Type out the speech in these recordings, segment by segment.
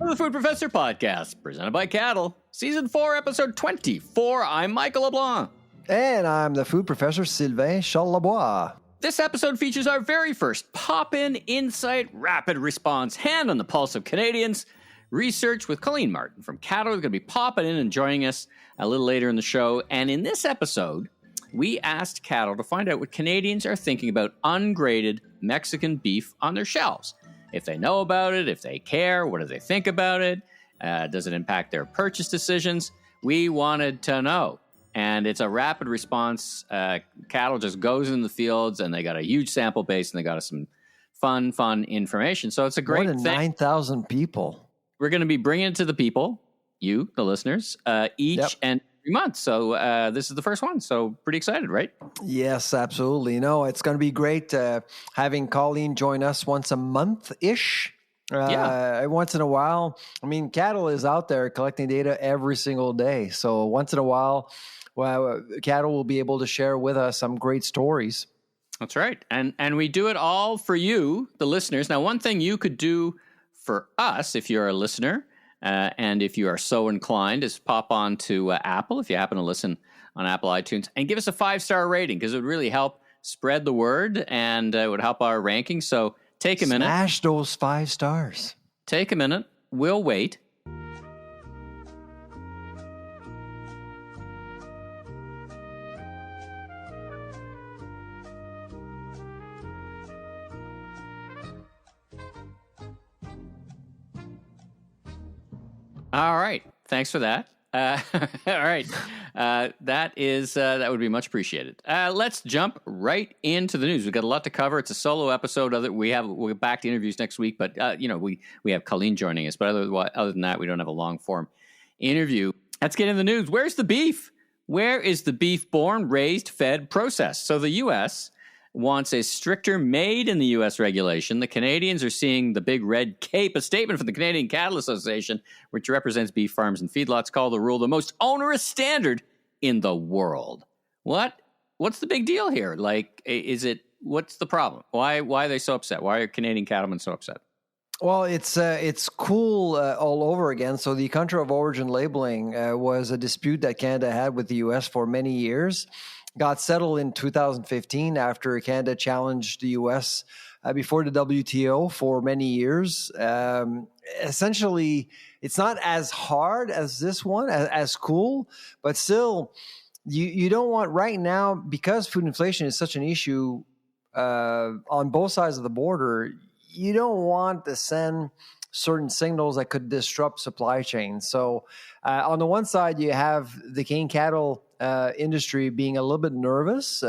The Food Professor Podcast, presented by Caddle, Season 4, Episode 24. I'm Michael LeBlanc. And I'm the Food Professor, Sylvain Charlebois. This episode features our very first pop-in, insight, rapid response, hand on the pulse of Canadians research with Colleen Martin from Caddle. Is going to be popping in and joining us a little later in the show. And in this episode, we asked Caddle to find out what Canadians are thinking about ungraded Mexican beef on their shelves. If they know about it, if they care, what do they think about it? Does it impact their purchase decisions? We wanted to know. And it's a rapid response. Caddle just goes in the fields, and they got a huge sample base, and they got us some fun information. So it's a great thing. More than 9,000 people. We're going to be bringing it to the people, you, the listeners, each and every month. So this is the first one. So pretty excited, right? Yes, absolutely. No, it's going to be great having Colleen join us once a month-ish. Once in a while. I mean, Caddle is out there collecting data every single day. So once in a while, Caddle will be able to share with us some great stories. That's right. And we do it all for you, the listeners. Now, one thing you could do for us, if you're a listener, and if you are so inclined, is pop on to Apple, if you happen to listen on Apple iTunes, and give us a 5-star rating, because it would really help spread the word, and it would help our ranking. So take a minute. Smash those 5 stars. Take a minute. We'll wait. All right. Thanks for that. All right. That would be much appreciated. Let's jump right into the news. We've got a lot to cover. It's a solo episode of it. We'll get back to interviews next week, but we have Colleen joining us. But other than that, we don't have a long form interview. Let's get into the news. Where's the beef? Where is the beef born, raised, fed, processed? So the U.S. wants a stricter made in the U.S. regulation. The Canadians are seeing the big red cape. A statement from the Canadian Cattle Association, which represents beef farms and feedlots, call the rule the most onerous standard in the world. What's the big deal here? What's the problem? Why are they so upset? Why are Canadian cattlemen so upset? Well, it's cool all over again. So the country of origin labeling was a dispute that Canada had with the U.S. for many years. Got settled in 2015 after Canada challenged the U.S. Before the WTO for many years. Essentially, it's not as hard as this one, as cool, but still, you don't want right now, because food inflation is such an issue on both sides of the border, you don't want to send certain signals that could disrupt supply chains. So on the one side, you have the Canadian cattle industry being a little bit nervous,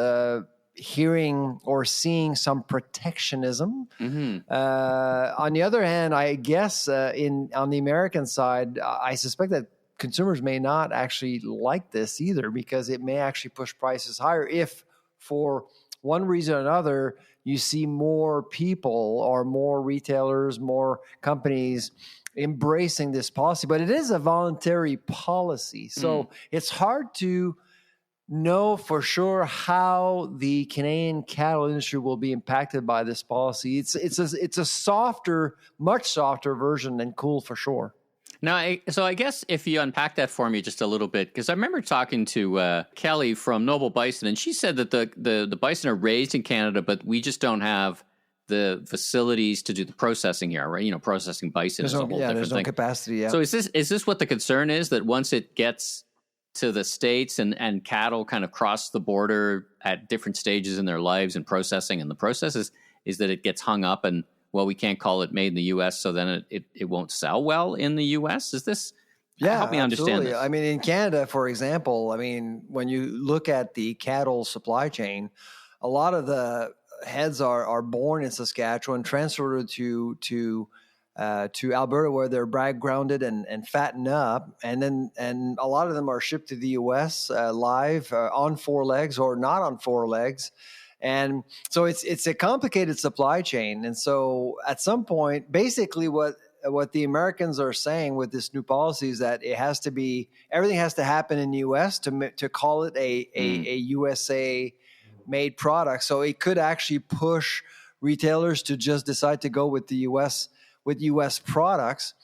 hearing or seeing some protectionism. Mm-hmm. On the other hand, I guess on the American side, I suspect that consumers may not actually like this either, because it may actually push prices higher if, for one reason or another, you see more people or more retailers, more companies embracing this policy. But it is a voluntary policy. So it's hard to know for sure how the Canadian cattle industry will be impacted by this policy. It's a softer, much softer version than cool for sure. Now, so I guess if you unpack that for me just a little bit, because I remember talking to Kelly from Noble Bison, and she said that the bison are raised in Canada, but we just don't have the facilities to do the processing here, right? Processing bison is a whole different thing. There's no capacity. Yeah. So is this what the concern is, that once it gets to the States and cattle kind of cross the border at different stages in their lives and processing, and the process is that it gets hung up and, well, we can't call it made in the U.S., so then it won't sell well in the U.S.? Is this? Yeah, help me understand absolutely. this. I mean, in Canada, for example, when you look at the cattle supply chain, a lot of the heads are born in Saskatchewan, transferred to Alberta, where they're brag grounded and fattened up, and a lot of them are shipped to the U.S. Live on 4 legs or not on 4 legs. And so it's a complicated supply chain. And so at some point, basically what the Americans are saying with this new policy is that everything has to happen in the U.S. to call it a U.S.A. made product. So it could actually push retailers to just decide to go with the U.S. products.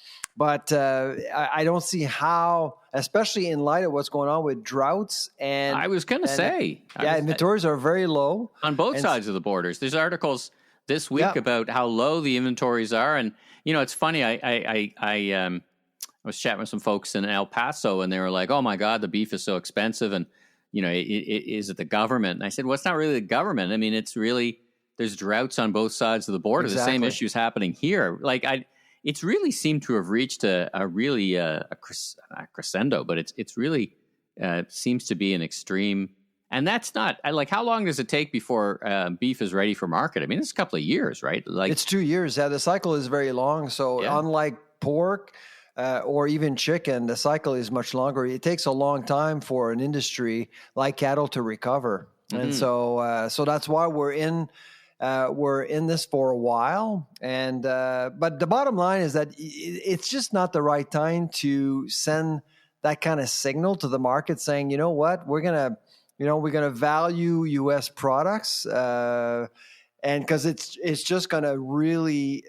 But I don't see how, especially in light of what's going on with droughts and I was going to say, inventories are very low on both sides of the borders. There's articles this week about how low the inventories are, and it's funny. I was chatting with some folks in El Paso, and they were like, "Oh my God, the beef is so expensive," and is it the government? And I said, "Well, it's not really the government. I mean, it's really there's droughts on both sides of the border. Exactly. The same issues happening here. Like it's really seemed to have reached a really crescendo, but it's really seems to be an extreme." And that's not like, how long does it take before beef is ready for market? I mean, it's a couple of years, right? Like it's 2 years. Yeah, the cycle is very long. So unlike pork or even chicken, the cycle is much longer. It takes a long time for an industry like cattle to recover, and so that's why we're in this for a while. And but the bottom line is that it's just not the right time to send that kind of signal to the market, saying, you know what, we're gonna value U.S. products, and because it's just going to really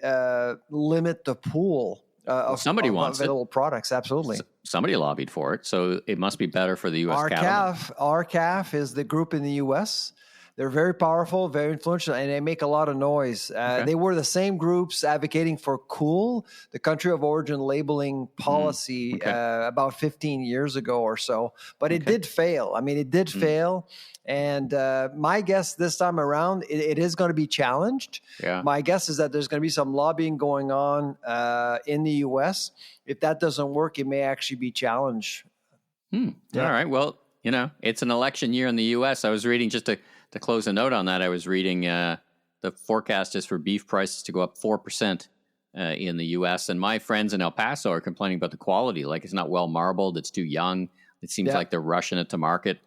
limit the pool of somebody wants available products. Absolutely, somebody lobbied for it, so it must be better for the U.S. cattle. RCAF is the group in the U.S. They're very powerful, very influential, and they make a lot of noise. They were the same groups advocating for COOL, the country of origin labeling policy, about 15 years ago or so. But it did fail. I mean, it did fail. And my guess this time around, it is going to be challenged. Yeah. My guess is that there's going to be some lobbying going on in the U.S. If that doesn't work, it may actually be challenged. Yeah. All right. Well, it's an election year in the U.S. I was reading just to close a note on that, I was reading the forecast is for beef prices to go up 4% in the U.S. And my friends in El Paso are complaining about the quality. Like, it's not well marbled. It's too young. It seems like they're rushing it to market.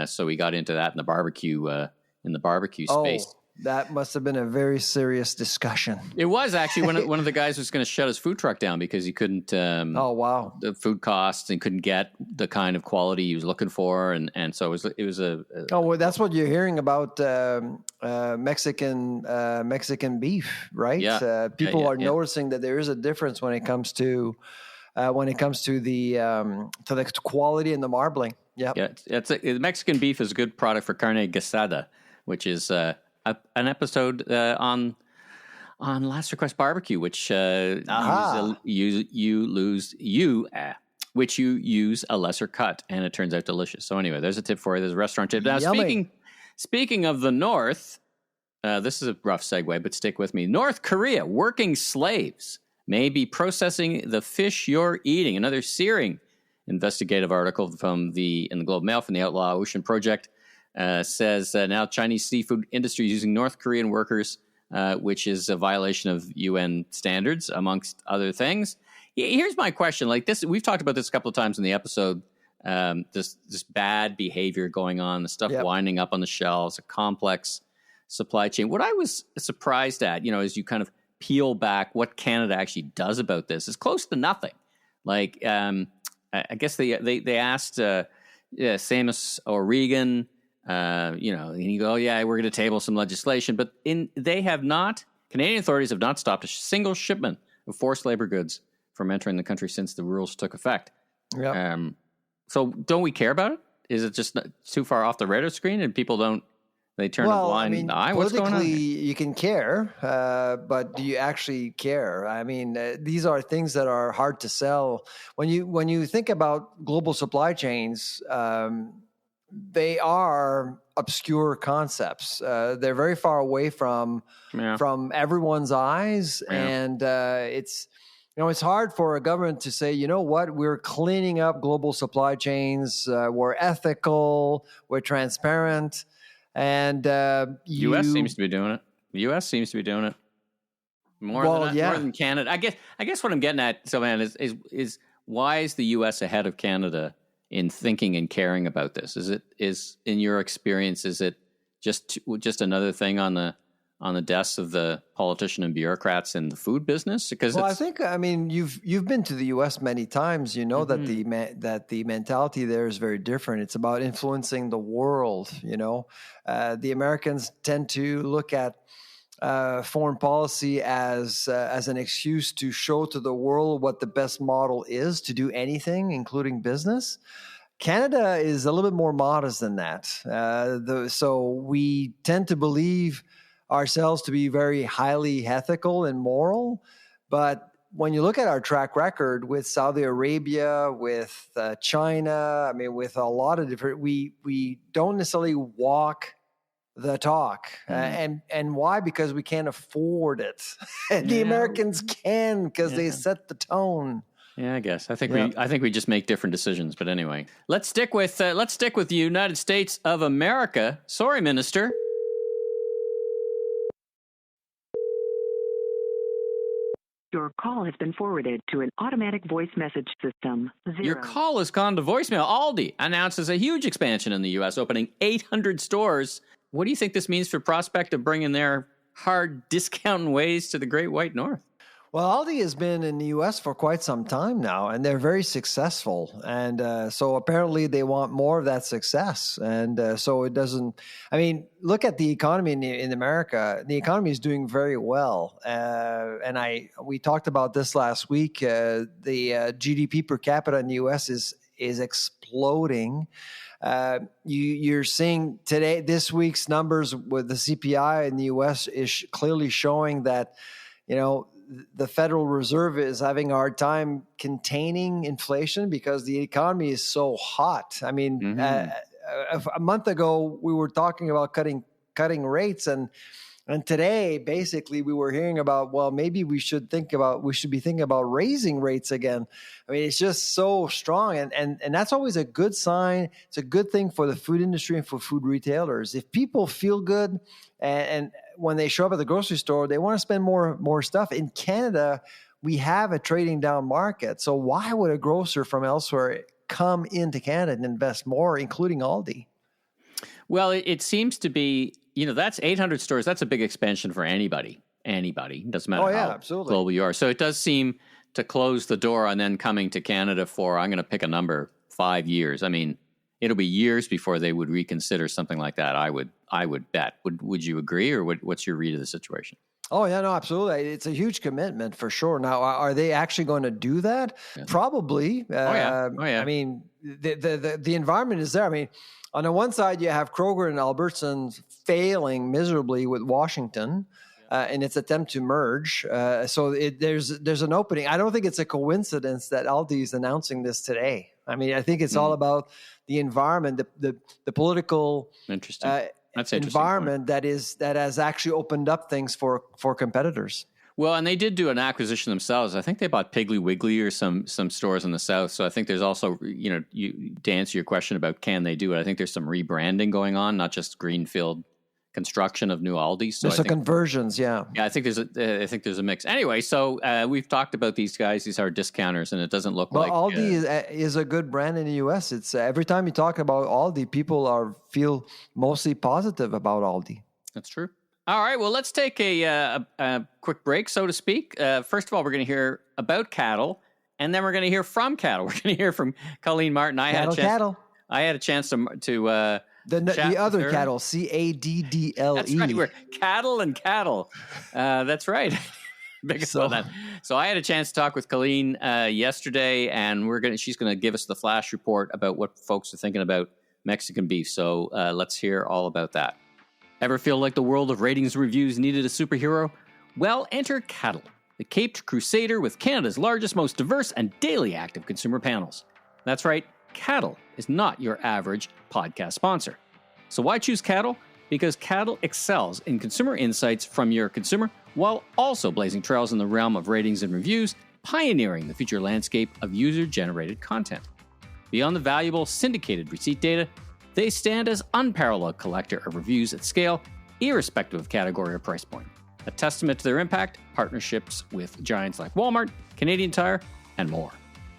So we got into that in the barbecue space. That must have been a very serious discussion. It was actually one of the guys was going to shut his food truck down because he couldn't. The food costs and couldn't get the kind of quality he was looking for, and so it was a. Well, that's what you're hearing about Mexican beef, right? Yeah. People are noticing that there is a difference when it comes to the quality and the marbling. Yeah. Mexican beef is a good product for carne guisada, which is an episode on Last Request Barbecue, which which you use a lesser cut, and it turns out delicious. So anyway, there's a tip for you. There's a restaurant tip. Now, speaking of the North, this is a rough segue, but stick with me. North Korea, working slaves may be processing the fish you're eating. Another searing investigative article in the Globe Mail from the Outlaw Ocean Project says now Chinese seafood industry is using North Korean workers, which is a violation of UN standards, amongst other things. Here's my question. Like this, we've talked about this a couple of times in the episode, this bad behavior going on, the stuff winding up on the shelves, a complex supply chain. What I was surprised at, as you kind of peel back what Canada actually does about this, is close to nothing. Like, I guess they asked Seamus O'Regan, and you go, we're going to table some legislation, but Canadian authorities have not stopped a single shipment of forced labor goods from entering the country since the rules took effect. Yeah. So don't we care about it? Is it just too far off the radar screen and people they turn a blind eye? What's going on? Politically, you can care, but do you actually care? I mean, these are things that are hard to sell. When you think about global supply chains, they are obscure concepts. They're very far away from everyone's eyes, and it's hard for a government to say, you know what, we're cleaning up global supply chains. We're ethical. We're transparent. And U.S. seems to be doing it. The U.S. seems to be doing it more than Canada. I guess what I'm getting at, so man, is why is the U.S. ahead of Canada in thinking and caring about this? Is in your experience, is it just another thing on the desks of the politician and bureaucrats in the food business? Because I think, you've been to the U.S. many times. You know that the mentality there is very different. It's about influencing the world. The Americans tend to look at foreign policy as an excuse to show to the world what the best model is to do anything, including business. Canada is a little bit more modest than that. So we tend to believe ourselves to be very highly ethical and moral, but when you look at our track record with Saudi Arabia, with China, I mean, with a lot of different, we don't necessarily walk the talk. And why? Because we can't afford it. And the Americans can, because they set the tone. Yeah, I guess. I think we just make different decisions. But anyway, let's stick with the United States of America. Sorry, Minister. Your call has been forwarded to an automatic voice message system. 0. Your call has gone to voicemail. Aldi announces a huge expansion in the U.S., opening 800 stores. What do you think this means for prospect of bringing their hard discounting ways to the Great White North? Well, Aldi has been in the U.S. for quite some time now, and they're very successful. And so apparently they want more of that success. And so it doesn't, I mean, look at the economy in America. The economy is doing very well. And we talked about this last week. The GDP per capita in the U.S. is exploding. You're seeing this week's numbers with the CPI in the U.S. is clearly showing that, the Federal Reserve is having a hard time containing inflation because the economy is so hot. I mean, a month ago, we were talking about cutting rates, and today, basically, we were hearing about, well, maybe we should be thinking about raising rates again. I mean, it's just so strong, and that's always a good sign. It's a good thing for the food industry and for food retailers. If people feel good and when they show up at the grocery store, they want to spend more stuff. In Canada, we have a trading down market. So why would a grocer from elsewhere come into Canada and invest more, including Aldi? Well, it seems to be, that's 800 stores. That's a big expansion for anybody. Doesn't matter how absolutely. global you are. So it does seem to close the door on then coming to Canada for, I'm going to pick a number, 5 years. I mean, it'll be years before they would reconsider something like that. I would bet. Would you agree, or what's your read of the situation? Oh, yeah, no, absolutely. It's a huge commitment for sure. Now, are they actually going to do that? Yeah. Probably. Yeah. I mean, the environment is there. I mean, on the one side, you have Kroger and Albertsons failing miserably with Washington in its attempt to merge. So there's an opening. I don't think it's a coincidence that Aldi is announcing this today. I mean, I think it's all about the environment, the political environment that has actually opened up things for competitors. Well, and they did do an acquisition themselves. I think they bought Piggly Wiggly or some stores in the South. So I think there's also, to answer your question about can they do it, I think there's some rebranding going on, not just greenfield construction of new Aldi. So there's conversions, yeah. Yeah, I think there's a mix. Anyway, so we've talked about these guys. These are discounters, and it doesn't look like Aldi is a good brand in the U.S. It's every time you talk about Aldi, people feel mostly positive about Aldi. That's true. All right, well, let's take a quick break, so to speak. First of all, we're going to hear about Caddle, and then we're going to hear from Caddle. We're going to hear from Colleen Martin. I had a chance to the other Caddle, Caddle. That's right. We're Caddle and Caddle. That's right. So I had a chance to talk with Colleen yesterday, and she's going to give us the flash report about what folks are thinking about Mexican beef. So let's hear all about that. Ever feel like the world of ratings and reviews needed a superhero? Well, enter Caddle, the caped crusader with Canada's largest, most diverse, and daily active consumer panels. That's right, Caddle is not your average podcast sponsor. So why choose Caddle? Because Caddle excels in consumer insights from your consumer, while also blazing trails in the realm of ratings and reviews, pioneering the future landscape of user-generated content. Beyond the valuable syndicated receipt data, they stand as unparalleled collector of reviews at scale, irrespective of category or price point. A testament to their impact, partnerships with giants like Walmart, Canadian Tire, and more.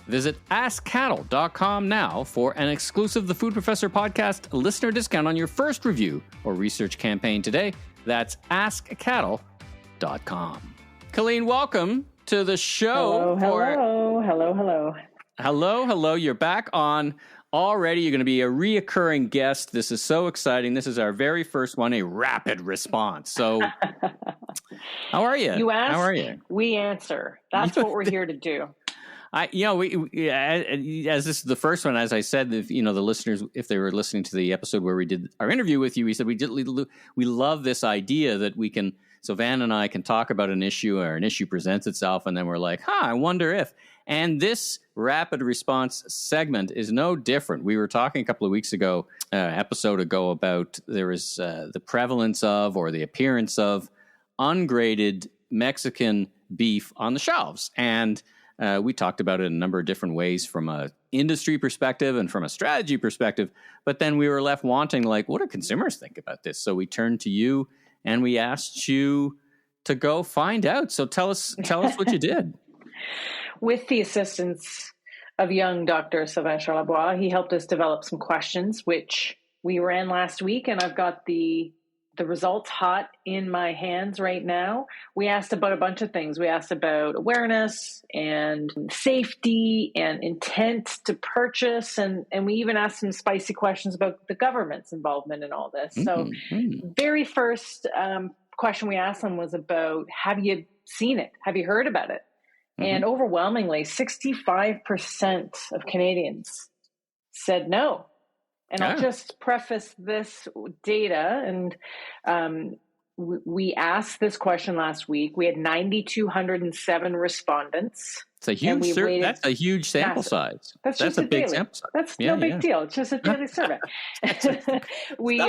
Visit AskCaddle.com now for an exclusive The Food Professor podcast listener discount on your first review or research campaign today. That's AskCaddle.com. Colleen, welcome to the show. Hello. Hello. You're back on already you're going to be a reoccurring guest. This is so exciting. This is our very first one, a rapid response. So how are you? You ask, how are you? We answer. That's what we're here to do. We as this is the first one, as I said, if, the listeners, if they were listening to the episode where we did our interview with you, we said we love this idea that we can. So Van and I can talk about an issue, or an issue presents itself, and then we're like, I wonder if. And this rapid response segment is no different. We were talking a couple of weeks ago, episode ago, about there is the prevalence of, or the appearance of, ungraded Mexican beef on the shelves, and we talked about it in a number of different ways from a industry perspective and from a strategy perspective. But then we were left wanting, like, what do consumers think about this? So we turned to you and we asked you to go find out. So tell us what you did. With the assistance of young Dr. Sylvain Charlebois, he helped us develop some questions, which we ran last week, and I've got the results hot in my hands right now. We asked about a bunch of things. We asked about awareness and safety and intent to purchase. And we even asked some spicy questions about the government's involvement in all this. So very first question we asked them was about, have you seen it? Have you heard about it? And overwhelmingly, 65% of Canadians said no. And I'll just preface this data. And we asked this question last week. We had 9,207 respondents. It's a huge that's a huge sample size. That's a big sample size. That's no big deal. It's just a daily survey. We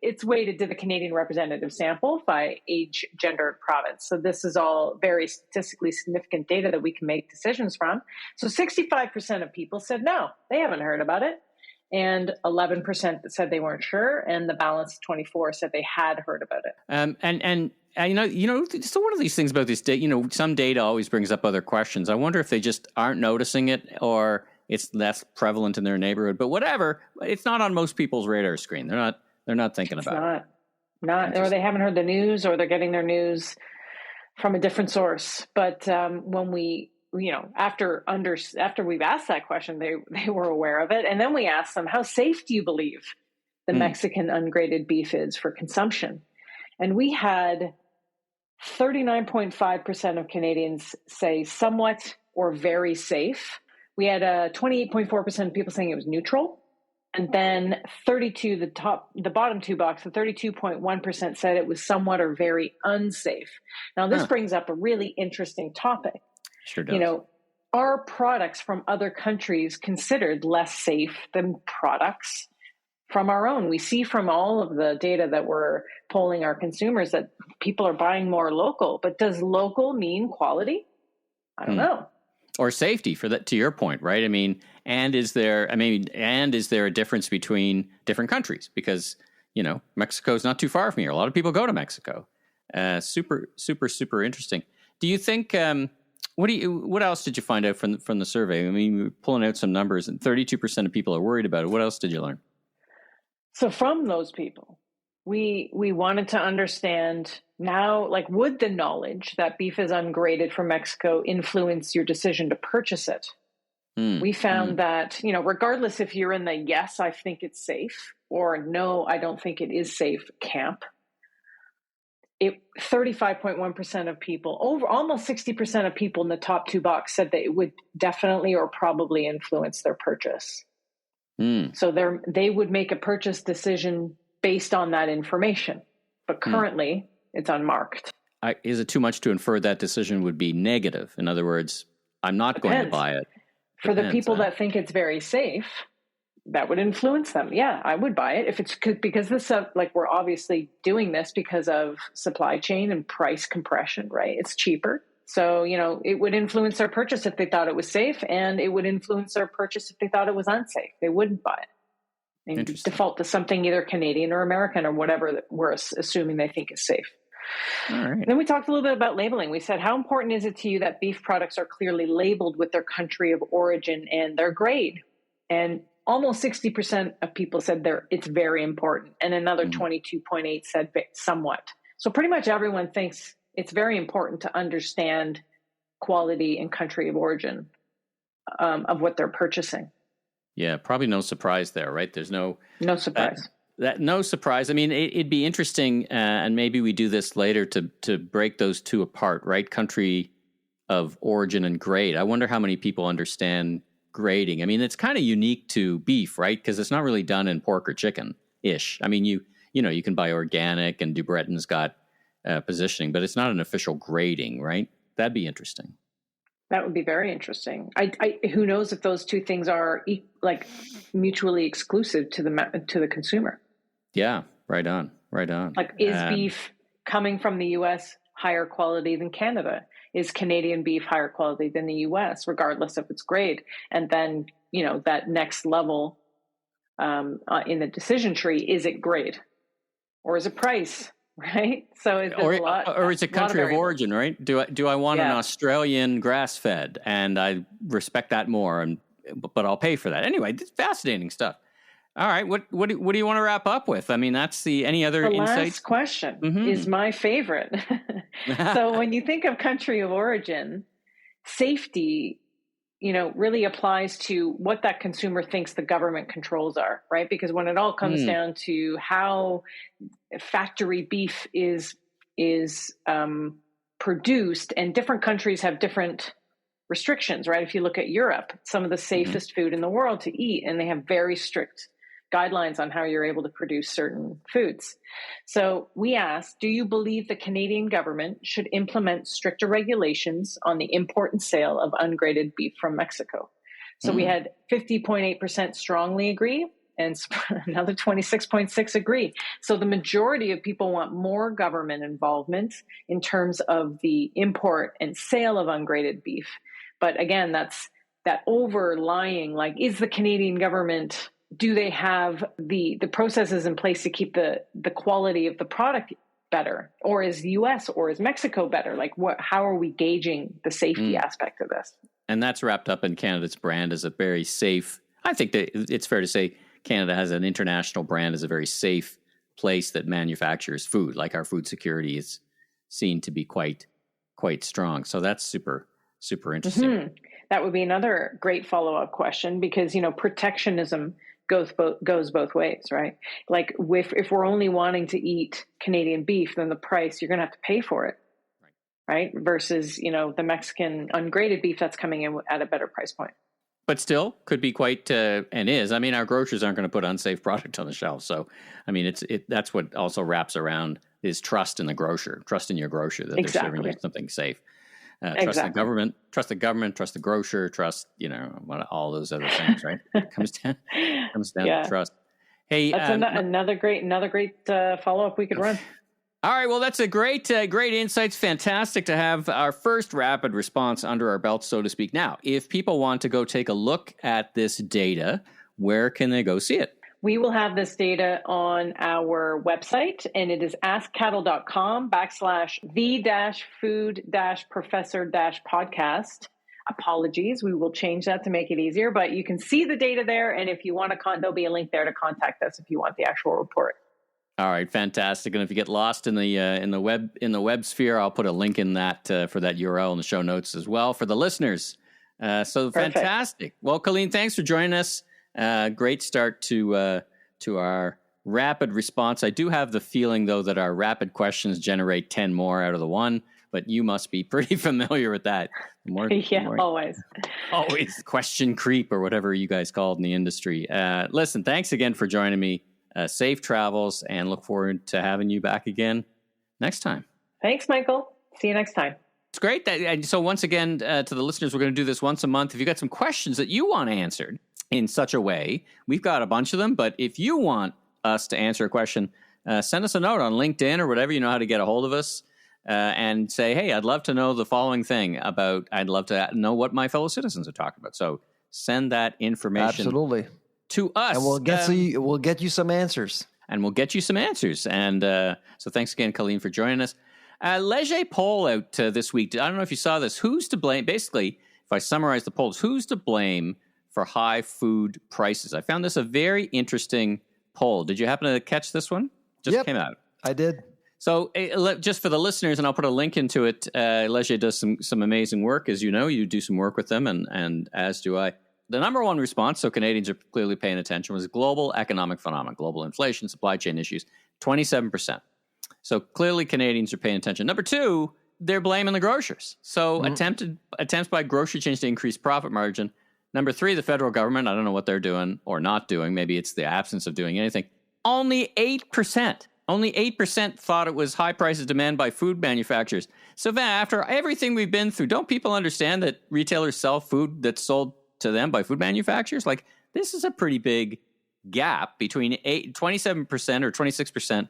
it's weighted to the Canadian representative sample by age, gender, and province. So this is all very statistically significant data that we can make decisions from. So 65% of people said no, they haven't heard about it. And 11% said they weren't sure, and the balance 24 said they had heard about it. So one of these things about this data, some data always brings up other questions. I wonder if they just aren't noticing it, or it's less prevalent in their neighborhood. But whatever, it's not on most people's radar screen. They're not thinking about it. Not, or they haven't heard the news, or they're getting their news from a different source. But when we after we've asked that question, they were aware of it. And then we asked them, how safe do you believe the Mexican ungraded beef is for consumption? And we had 39.5% of Canadians say somewhat or very safe. We had 28.4% of people saying it was neutral. And then the bottom two boxes, the 32.1% said it was somewhat or very unsafe. Now, this brings up a really interesting topic. Sure does. Are products from other countries considered less safe than products from our own? We see from all of the data that we're polling our consumers that people are buying more local, but does local mean quality? I don't know. Or safety, for that, to your point, right? And is there a difference between different countries? Because, Mexico is not too far from here. A lot of people go to Mexico. Super, super, super interesting. Do you think, what else did you find out from the survey? We're pulling out some numbers, and 32% of people are worried about it. What else did you learn? So from those people, we wanted to understand now, would the knowledge that beef is ungraded from Mexico influence your decision to purchase it? We found that, regardless if you're in the yes, I think it's safe, or no, I don't think it is safe camp, 35.1% of people, over almost 60% of people in the top two boxes said that it would definitely or probably influence their purchase. So they would make a purchase decision based on that information, but currently it's unmarked. Is it too much to infer that decision would be negative? In other words, I'm not going to buy it. For the people that think it's very safe, that would influence them. Yeah, I would buy it if it's because this, we're obviously doing this because of supply chain and price compression, right? It's cheaper. So, it would influence their purchase if they thought it was safe, and it would influence their purchase if they thought it was unsafe. They wouldn't buy it. And default to something either Canadian or American or whatever that we're assuming they think is safe. All right. Then we talked a little bit about labeling. We said, how important is it to you that beef products are clearly labeled with their country of origin and their grade? And almost 60% of people said it's very important. And another 22.8 said somewhat. So pretty much everyone thinks it's very important to understand quality and country of origin of what they're purchasing. Yeah, probably no surprise there, right? There's no surprise. No surprise. I mean, it'd be interesting, and maybe we do this later to break those two apart, right? Country of origin and grade. I wonder how many people understand grading. I mean, it's kind of unique to beef, right? Because it's not really done in pork or chicken ish. I mean, you can buy organic, and Du Breton's got positioning, but it's not an official grading, right? That'd be interesting. That would be very interesting. I who knows if those two things are like mutually exclusive to the consumer. Yeah, right on. Like, is beef coming from the U.S. higher quality than Canada? Is Canadian beef higher quality than the U.S., regardless of its grade? And then, that next level in the decision tree, is it grade or is it price? Right. So or it's a country of origin, right? Do I want an Australian grass fed, and I respect that more, but I'll pay for that anyway. It's fascinating stuff. All right, what do you want to wrap up with? I mean, that's any other insights? Last question is my favorite. So when you think of country of origin, safety, really applies to what that consumer thinks the government controls are, right? Because when it all comes down to how factory beef is produced, and different countries have different restrictions, right? If you look at Europe, some of the safest food in the world to eat, and they have very strict guidelines on how you're able to produce certain foods. So we asked, do you believe the Canadian government should implement stricter regulations on the import and sale of ungraded beef from Mexico? So we had 50.8% strongly agree, and another 26.6% agree. So the majority of people want more government involvement in terms of the import and sale of ungraded beef. But again, that's that overlying, like, is the Canadian government, do they have the processes in place to keep the quality of the product better? Or is the U.S. or is Mexico better? Like, how are we gauging the safety aspect of this? And that's wrapped up in Canada's brand as a very safe. I think that it's fair to say Canada has an international brand as a very safe place that manufactures food. Like, our food security is seen to be quite strong. So that's super, super interesting. That would be another great follow-up question, because, protectionism goes both ways, right? Like, if we're only wanting to eat Canadian beef, then the price, you're going to have to pay for it, right? Versus, the Mexican ungraded beef that's coming in at a better price point. But still could be quite, and is. I mean, our grocers aren't going to put unsafe product on the shelf. So, I mean, that's what also wraps around is trust in the grocer, trust in your grocer that they're serving you something safe. Trust the government, trust the grocer, trust, all those other things, right? It comes down to trust. Hey, that's another great follow-up we could run. All right, well, that's a great insights. Fantastic to have our first rapid response under our belt, so to speak. Now, if people want to go take a look at this data, where can they go see it? We will have this data on our website, and it is askcaddle.com/the-food-professor-podcast. Apologies, we will change that to make it easier, but you can see the data there, and if you want to, there'll be a link there to contact us if you want the actual report. All right, fantastic. And if you get lost in the web sphere, I'll put a link in that for that URL in the show notes as well for the listeners. So Perfect. Fantastic. Well, Colleen, thanks for joining us. Great start to our rapid response. I do have the feeling, though, that our rapid questions generate 10 more out of the one, but you must be pretty familiar with that. Always. Always question creep or whatever you guys call it in the industry. Listen, thanks again for joining me. Safe travels, and look forward to having you back again next time. Thanks, Michael. See you next time. It's great. So once again, to the listeners, we're going to do this once a month. If you've got some questions that you want answered in such a way, we've got a bunch of them, but if you want us to answer a question, send us a note on LinkedIn or whatever, you know how to get a hold of us, and say, hey, I'd love to know the following thing I'd love to know what my fellow citizens are talking about. So send that information. Absolutely. To us. And we'll get you some answers. And so thanks again, Colleen, for joining us. Leger poll out this week. I don't know if you saw this. Who's to blame? Basically, if I summarize the polls, who's to blame for high food prices? I found this a very interesting poll. Did you happen to catch this one? Just came out. I did. So just for the listeners, and I'll put a link into it, Leger does some amazing work. As you know, you do some work with them, and as do I. the number one response, so Canadians are clearly paying attention, was global economic phenomenon, global inflation, supply chain issues, 27%. So clearly Canadians are paying attention. Number two, they're blaming the grocers. So attempts by grocery chains to increase profit margin. Number three, the federal government, I don't know what they're doing or not doing. Maybe it's the absence of doing anything. Only 8% thought it was high prices demand by food manufacturers. So Van, after everything we've been through, don't people understand that retailers sell food that's sold to them by food manufacturers? Like, this is a pretty big gap between 27% or 26%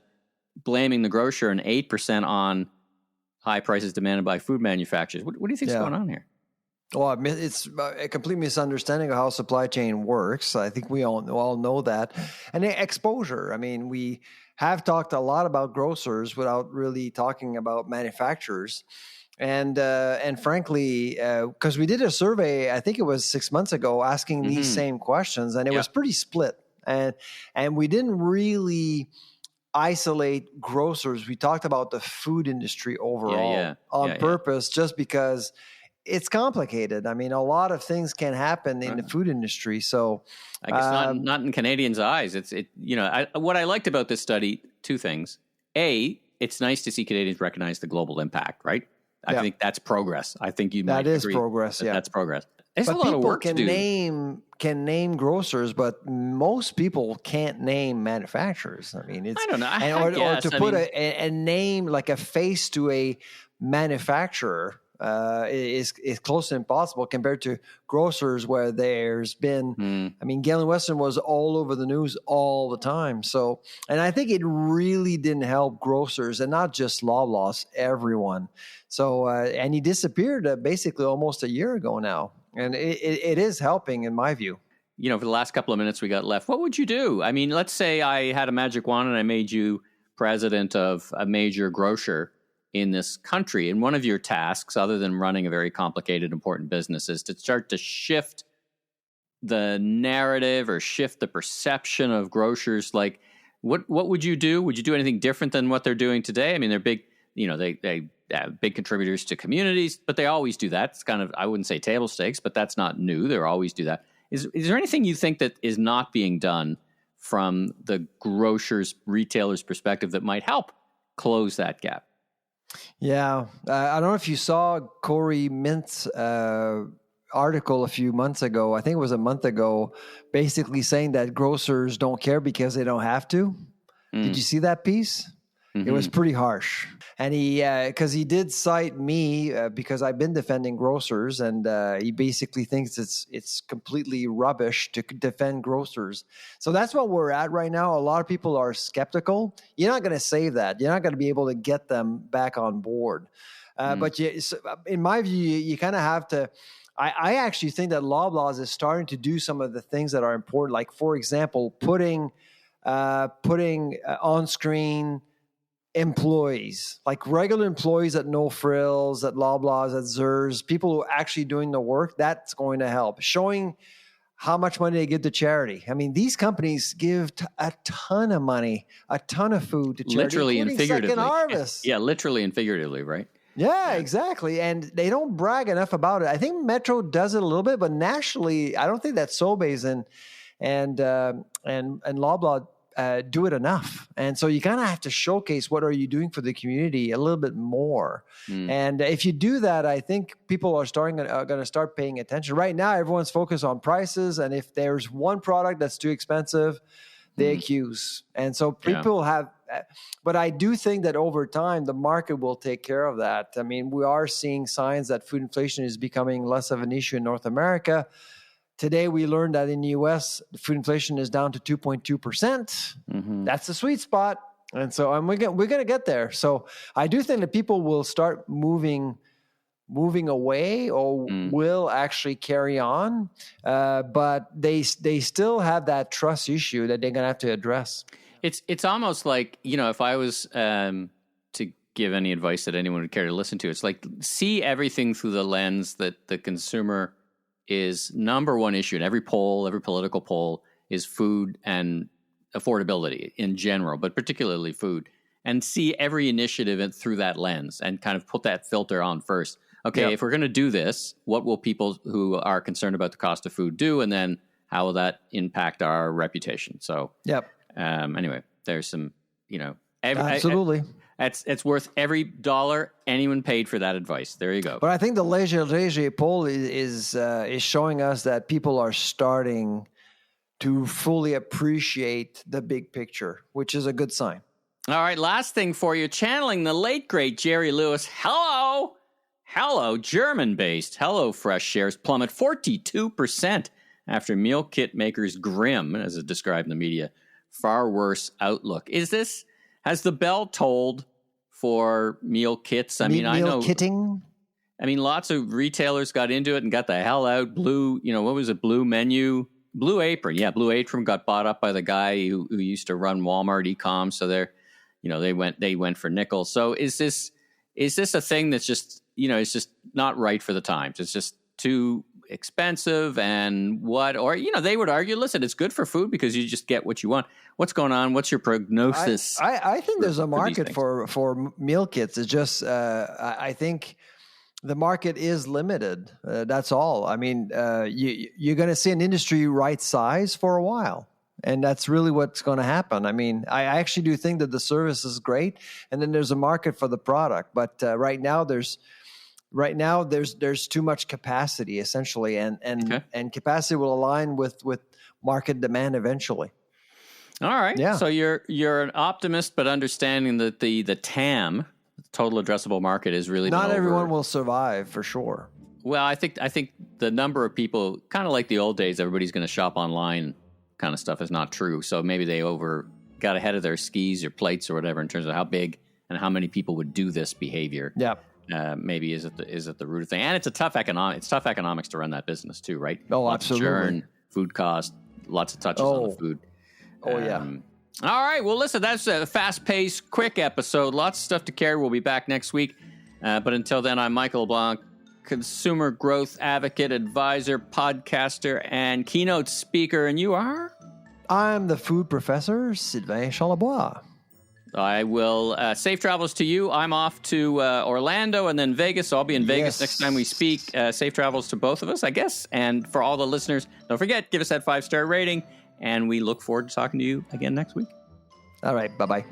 blaming the grocer and 8% on high prices demanded by food manufacturers. What do you think is going on here? Well, it's a complete misunderstanding of how supply chain works. I think we all know that. And exposure. I mean, we have talked a lot about grocers without really talking about manufacturers. And frankly, because we did a survey, I think it was 6 months ago, asking these same questions, and it was pretty split. And we didn't really isolate grocers. We talked about the food industry overall on purpose, just because it's complicated. I mean, a lot of things can happen in the food industry. So I guess not in Canadians' eyes. What I liked about this study, two things. A, it's nice to see Canadians recognize the global impact, right? I think that's progress. I think you might agree progress. That's progress. There's but a lot of work to do. Can name grocers, but most people can't name manufacturers. I mean, I don't know. Or to put a name, like a face to a manufacturer, is close to impossible compared to grocers, where there's been, I mean, Galen Weston was all over the news all the time. So, and I think it really didn't help grocers, and not just Loblaws, everyone. So, and he disappeared basically almost a year ago now. And it is helping, in my view. For the last couple of minutes we got left, what would you do? I mean, let's say I had a magic wand and I made you president of a major grocer in this country. And one of your tasks, other than running a very complicated, important business, is to start to shift the narrative or shift the perception of grocers. Like, what would you do? Would you do anything different than what they're doing today? I mean, they're big, they big contributors to communities, but they always do that. It's kind of, I wouldn't say table stakes, but that's not new. They always do that. Is there anything you think that is not being done from the grocers, retailers' perspective that might help close that gap? Yeah. I don't know if you saw Corey Mintz's article a few months ago. I think it was a month ago, basically saying that grocers don't care because they don't have to. Did you see that piece? It was pretty harsh. And because he did cite me because I've been defending grocers, and he basically thinks it's completely rubbish to defend grocers. So that's what we're at right now. A lot of people are skeptical. You're not going to save that. You're not going to be able to get them back on board. But in my view, you kind of have to. I actually think that Loblaws is starting to do some of the things that are important. Like, for example, putting on screen employees, like regular employees at No Frills, at Loblaws, at Zers, people who are actually doing the work. That's going to help. Showing how much money they give to charity. I mean, these companies give a ton of money, a ton of food to charity. Literally and figuratively. Second Harvest. Yeah, literally and figuratively, right? Yeah, exactly. And they don't brag enough about it. I think Metro does it a little bit, but nationally, I don't think that Sobeys and Loblaw do it enough. And so you kind of have to showcase what are you doing for the community a little bit more. And if you do that, I think people are going to start paying attention. Right now, everyone's focused on prices. And if there's one product that's too expensive, they accuse. And so people have, but I do think that over time, the market will take care of that. I mean, we are seeing signs that food inflation is becoming less of an issue in North America. Today, we learned that in the U.S., food inflation is down to 2.2%. That's the sweet spot. And so we're going to get there. So I do think that people will start moving away, or will actually carry on. But they still have that trust issue that they're going to have to address. It's almost like, if I was to give any advice that anyone would care to listen to, it's like, see everything through the lens that the consumer is number one issue in every poll, every political poll, is food and affordability in general, but particularly food, and see every initiative through that lens and kind of put that filter on first. okay, if we're going to do this, what will people who are concerned about the cost of food do? And then how will that impact our reputation? So, anyway, there's some, absolutely. It's worth every dollar anyone paid for that advice. There you go. But I think the Léger poll is showing us that people are starting to fully appreciate the big picture, which is a good sign. All right, last thing for you. Channeling the late, great Jerry Lewis. Hello, German-based HelloFresh shares plummet 42% after meal kit makers grim, as it described in the media, far worse outlook. Has the bell tolled for meal kits? I know meal kitting. I mean, lots of retailers got into it and got the hell out. Blue Apron. Yeah, Blue Apron got bought up by the guy who used to run Walmart e-com. So they went for nickel. So is this a thing that's just, it's just not right for the times? It's just too expensive they would argue, listen, it's good for food because you just get what you want. What's going on? What's your prognosis? I think there's a market for meal kits. It's just, I think the market is limited. That's all. I mean, you're going to see an industry right size for a while. And that's really what's going to happen. I mean, I actually do think that the service is great, and then there's a market for the product. But right now there's too much capacity, essentially, and capacity will align with market demand eventually. All right. Yeah. So you're an optimist, but understanding that the TAM, total addressable market, is really not everyone will survive for sure. Well, I think the number of people, kind of like the old days, everybody's going to shop online kind of stuff, is not true. So maybe they got ahead of their skis or plates or whatever in terms of how big and how many people would do this behavior. Yeah. Maybe is it the root of thing, and it's tough economics to run that business too, right? Oh, lots absolutely. Of churn, food cost, lots of touches on the food. Oh yeah. All right. Well, listen, that's a fast-paced, quick episode. Lots of stuff to carry. We'll be back next week. But until then, I'm Michael LeBlanc, consumer growth advocate, advisor, podcaster, and keynote speaker. And you are? I'm the food professor, Sylvain Charlebois. I will. Safe travels to you. I'm off to Orlando and then Vegas. So I'll be in Vegas next time we speak. Safe travels to both of us, I guess. And for all the listeners, don't forget, give us that 5-star rating. And we look forward to talking to you again next week. All right. Bye-bye.